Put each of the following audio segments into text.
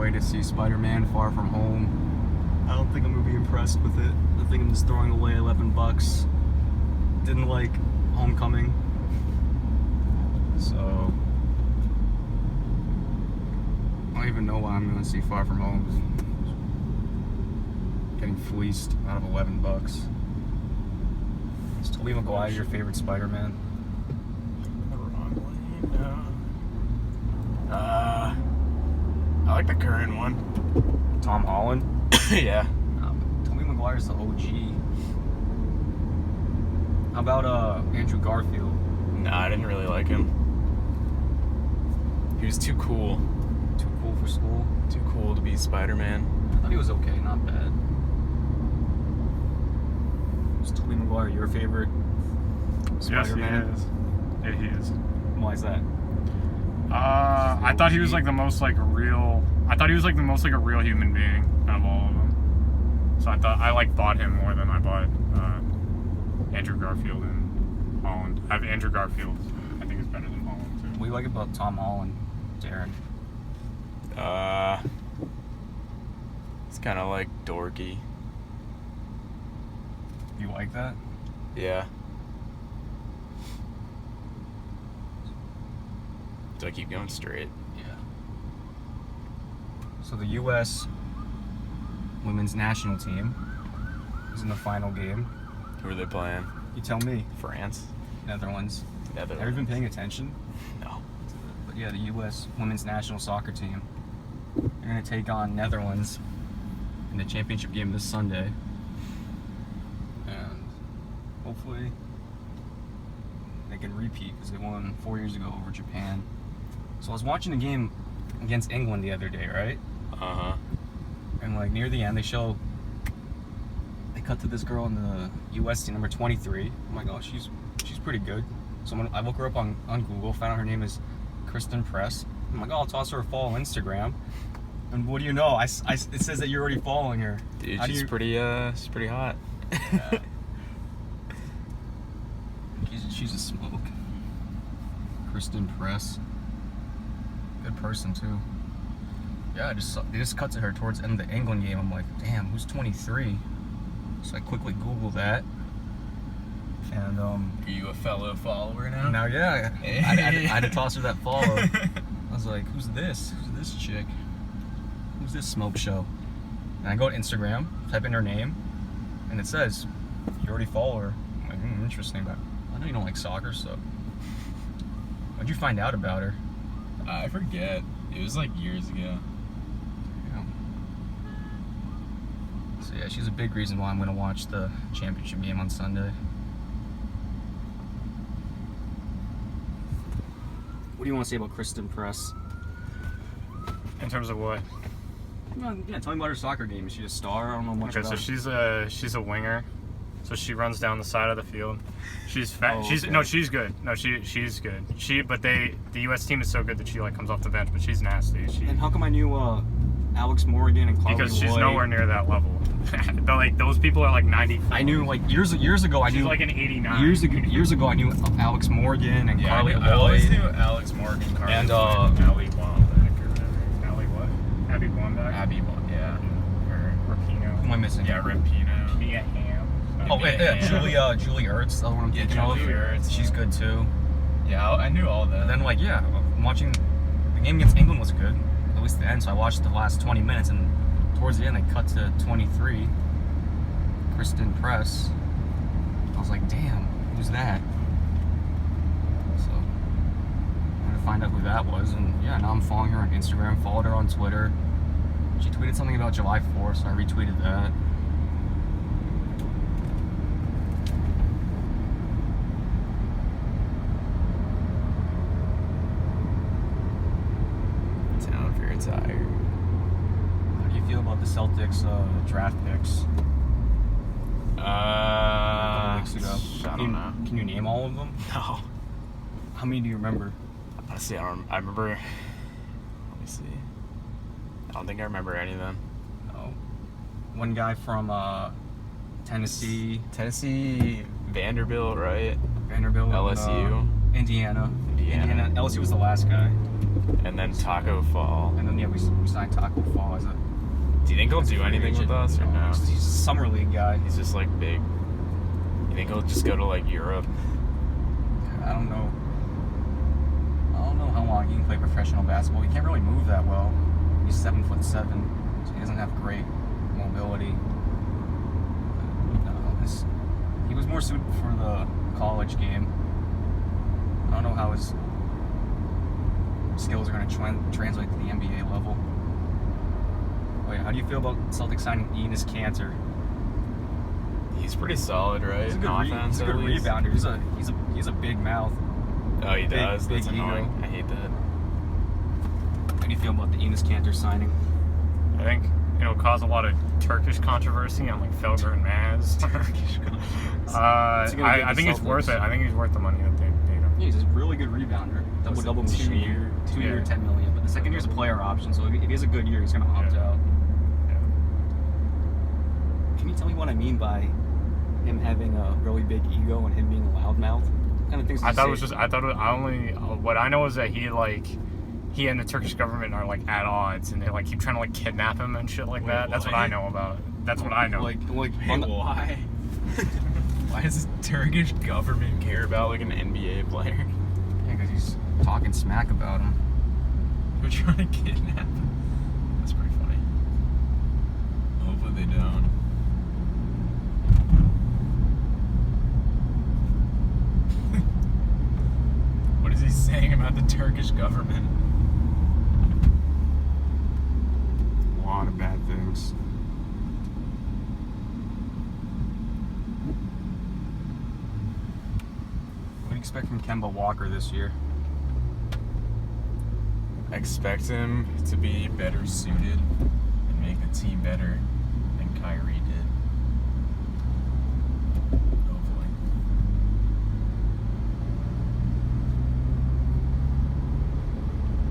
way to see Spider-Man Far From Home. I don't think I'm gonna be impressed with it. I think I'm just throwing away $11. Didn't like Homecoming, so I don't even know why I'm gonna see Far From Home. Getting fleeced out of $11. Is Tobey Maguire your favorite Spider-Man? The wrong lane. I like the current one. Tom Holland? Yeah. But Tobey Maguire's the OG. How about Andrew Garfield? Nah, I didn't really like him. He was too cool. Too cool for school? Too cool to be Spider-Man. I thought he was okay, not bad. Is Tobey Maguire your favorite Spider-Man? Yes, he is. Yeah, he is. Why is that? I thought he was like the most like real. I thought he was like the most like a real human being out of all of them. So I bought him more than I bought Andrew Garfield and Holland. I have Andrew Garfield. I think is better than Holland too. What do you like about Tom Holland, Darren? It's kind of like dorky. You like that? Yeah. Do I keep going straight? Yeah. So the U.S. women's national team is in the final game. Who are they playing? You tell me. France? Netherlands. Netherlands. Have you been paying attention? No. But yeah, the U.S. women's national soccer team. They're going to take on Netherlands in the championship game this Sunday. And hopefully they can repeat because they won 4 years ago over Japan. So I was watching the game against England the other day, right? Uh-huh. And like near the end, they cut to this girl in the U.S. team, number 23. Oh my gosh, she's pretty good. So I looked her up on Google, found out her name is Christen Press. I'm like, oh, I'll toss her a follow on Instagram. And what do you know? It says that you're already following her. Dude, she's pretty hot. Yeah. she's a smoke. Christen Press. Good person too. Yeah, they just cut to her towards the end of the England game. I'm like, damn, who's 23? So I quickly Googled that. And Are you a fellow follower now? now, yeah, I had to toss her that follow. I was like, who's this? Who's this chick? Who's this smoke show? And I go to Instagram, type in her name, and it says, you already follow her. I'm like, interesting, but I know you don't like soccer, so. What'd you find out about her? I forget. It was like years ago. Yeah. So yeah, she's a big reason why I'm going to watch the championship game on Sunday. What do you want to say about Christen Press? In terms of what? Yeah, tell me about her soccer game. Is she a star? I don't know much Okay, about so she's a winger. So she runs down the side of the field. She's fat. Oh, she's okay. no, she's good. No, she's good. The U.S. team is so good that she like comes off the bench, but she's nasty. And how come I knew Alex Morgan and Chloe Because she's Lloyd? nowhere near that level. Like those people are like 90. I knew like years ago. I She's knew like an 89. years ago. I knew Alex Morgan and Carly I always Lloyd knew Alex Morgan, Carly and Ali Wambach or whatever. Ali what? Abby Wambach. Abby, yeah. Or Rapino. who am I missing? Yeah, Rapino. Mia Hamm. Oh, yeah, Julie Ertz. The other one I'm thinking of. Julie Ertz. She's good too. Yeah, I knew all that. And then like I'm watching the game against England was good, at least the end. So I watched the last 20 minutes, and towards the end they cut to 23. Christen Press. I was like, damn, who's that? So I'm gonna find out who that was, and yeah, now I'm following her on Instagram. Followed her on Twitter. She tweeted something about July 4th, so I retweeted that. Town for your tire. How do you feel about the Celtics draft picks? Weeks ago? I don't know. Can you name all of them? No. How many do you remember? Honestly, I remember. Let me see. I don't think I remember any of them. No. One guy from Tennessee, Vanderbilt, right? Vanderbilt, LSU. Indiana. Indiana. LSU was the last guy. And then Taco Fall. And then yeah, we signed Taco Fall as a. Do you think he'll do anything with us or no? He's a summer league guy. He's just like big. You think he'll just go to like Europe? I don't know. I don't know how long he can play professional basketball. He can't really move that well. He's 7'7", so he doesn't have great mobility. He was more suited for the college game. I don't know how his skills are going to translate to the NBA level. Wait, how do you feel about Celtics signing Enes Kanter? He's pretty solid, right? He's a good, he's a good rebounder. He's a big mouth. Oh, he does? Big That's annoying. ego. I hate that. How do you feel about the Enes Kanter signing? I think it'll cause a lot of Turkish controversy on like Felger and Maz. I think it's worth it. I think he's worth the money that they paid him. Yeah, he's a really good rebounder. Double machine. 2 year, $10 million. But the second year's a player option, so if he has a good year, he's gonna opt out. Yeah. Can you tell me what I mean by him having a really big ego and him being a loudmouth? What kind of things? What I know is that he and the Turkish government are like at odds, and they like keep trying to like kidnap him and shit like that. That's what I know about it. That's what I know. Why? Why does the Turkish government care about like an NBA player? Yeah, because he's talking smack about him. They're trying to kidnap him. That's pretty funny. Hopefully they don't. What is he saying about the Turkish government? A lot of bad things. What do you expect from Kemba Walker this year? I expect him to be better suited and make the team better than Kyrie did. Hopefully.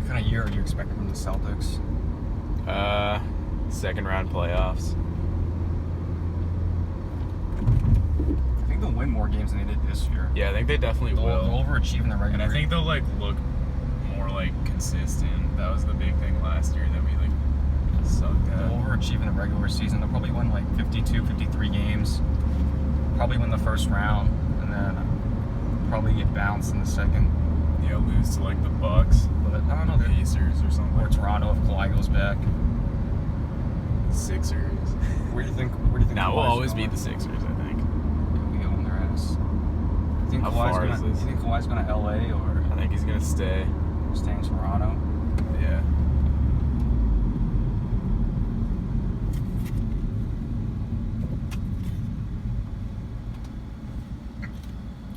What kind of year are you expecting from the Celtics? Second round playoffs. I think they'll win more games than they did this year. Yeah, I think they definitely They'll will. overachieve in the regular. And I think they'll like look more like consistent. That was the big thing last year that we like sucked at. They'll overachieve in the regular season. They'll probably win like 52, 53 games. Probably win the first round, and then probably get bounced in the second. Yeah, lose to like the Bucks, But I don't know. the Pacers or something. Or Toronto if Kawhi goes back. Sixers. Where do you think? Now we'll Kawhi's always going? beat the Sixers, I think. We go on their ass. You think How Kawhi's far gonna? is this? You think Kawhi's gonna LA or I think he's gonna stay. stay in Toronto? Yeah.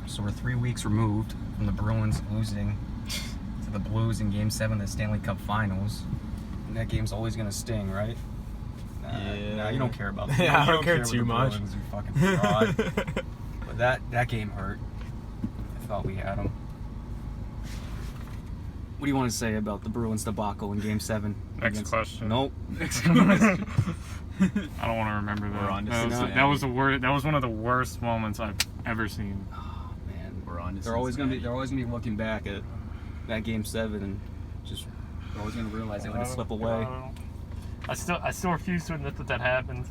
So we're 3 weeks removed from the Bruins losing to the Blues in Game 7 of the Stanley Cup Finals. And that game's always gonna sting, right? Yeah. Nah, you don't care about that. Yeah, I You don't care about too the much. Bruins, you fucking fraud. But that game hurt. I thought we had them. What do you want to say about the Bruins debacle in Game 7? Next question. Nope. Next question. I don't want to remember that. We're on to That was, Cincinnati. that was the worst. That was one of the worst moments I've ever seen. Oh man, We're on to they're always gonna be. Cincinnati. They're always gonna be looking back at that Game 7 and just. They're always gonna realize they let it slip away. I still refuse to admit that happened.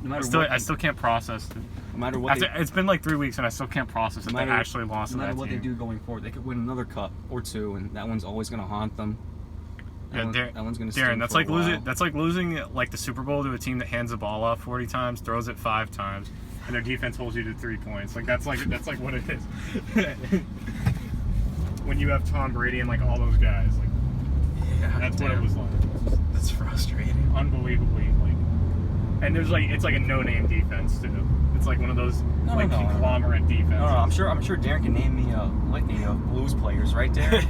No matter I still can't process it. No matter what. It's been like 3 weeks and I still can't process that they actually lost to No matter that what they team. do going forward, they could win another cup or two, and that one's always gonna haunt them. Yeah, That one's gonna. Darren, sting that's for a like while. losing. That's like losing like the Super Bowl to a team that hands the ball off 40 times, throws it 5 times, and their defense holds you to 3 points. Like that's like what it is. When you have Tom Brady and like all those guys, like Yeah, that's what it was like. That's frustrating. Unbelievably like. And there's like it's like a no-name defense too. It's like one of those No, like no, no. conglomerate defenses. No, I'm sure Darren can name me a litany of Blues players, right, Darren?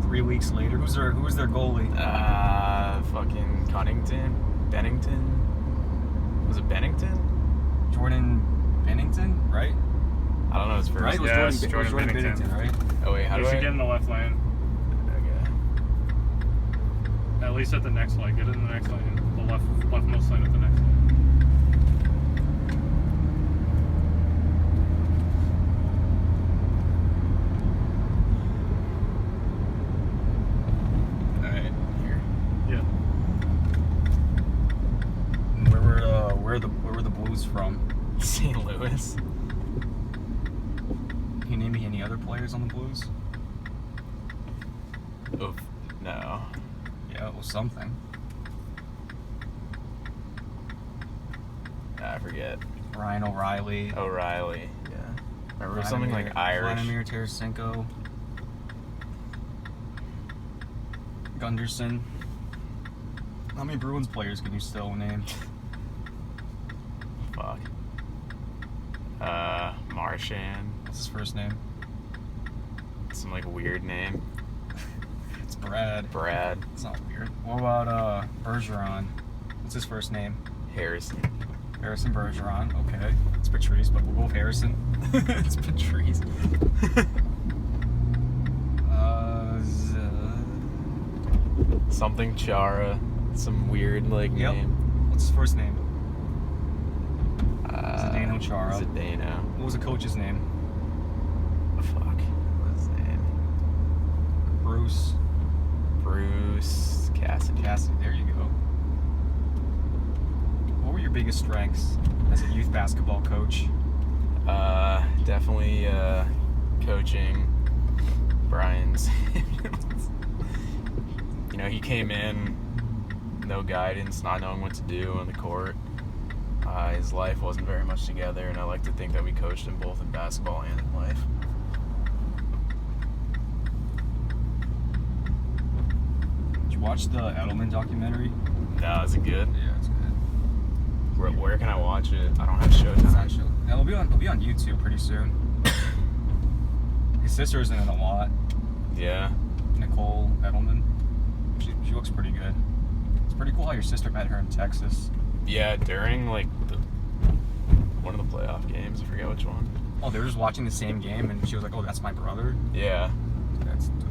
3 weeks later, who was their goalie? Fucking Bennington. Was it Bennington? Jordan Bennington, right? I don't know his first Right? It was Yes, Jordan Jordan Bennington, right? Oh wait, how You do should I? get in the left lane. Okay. At least at the next lane. Get in the next lane. The leftmost lane at the next lane. Blues from? St. Louis. Can you name me any other players on the Blues? Oof. No. Yeah, it was something. I forget. Ryan O'Reilly. O'Reilly. Yeah. Or something like Irish. Vladimir Tarasenko. Gunderson. How many Bruins players can you still name? Fuck. Marchand. What's his first name? Some like weird name. It's Brad. Brad. It's not weird. What about Bergeron? What's his first name? Harrison. Harrison Bergeron. Okay. It's Patrice, but we'll go with Harrison. It's Patrice. Something Chara. Some weird like Yep. name. What's his first name? Zdeno Chara. Zdeno. What was the coach's name? Fuck. What's his name? Bruce Cassidy. Cassidy. There you go. What were your biggest strengths as a youth basketball coach? Definitely coaching Brian Samuels. You know, he came in, no guidance, not knowing what to do on the court. His life wasn't very much together, and I like to think that we coached him both in basketball and in life. Did you watch the Edelman documentary? No, is it good? Yeah, it's good. Where can I watch it? I don't have Showtime. Yeah, it'll be on YouTube pretty soon. His sister's in it a lot. Yeah. Nicole Edelman. She looks pretty good. It's pretty cool how your sister met her in Texas. Yeah, during like one of the playoff games. I forget which one. Oh, they were just watching the same game, and she was like, "Oh, that's my brother." Yeah. That's dope.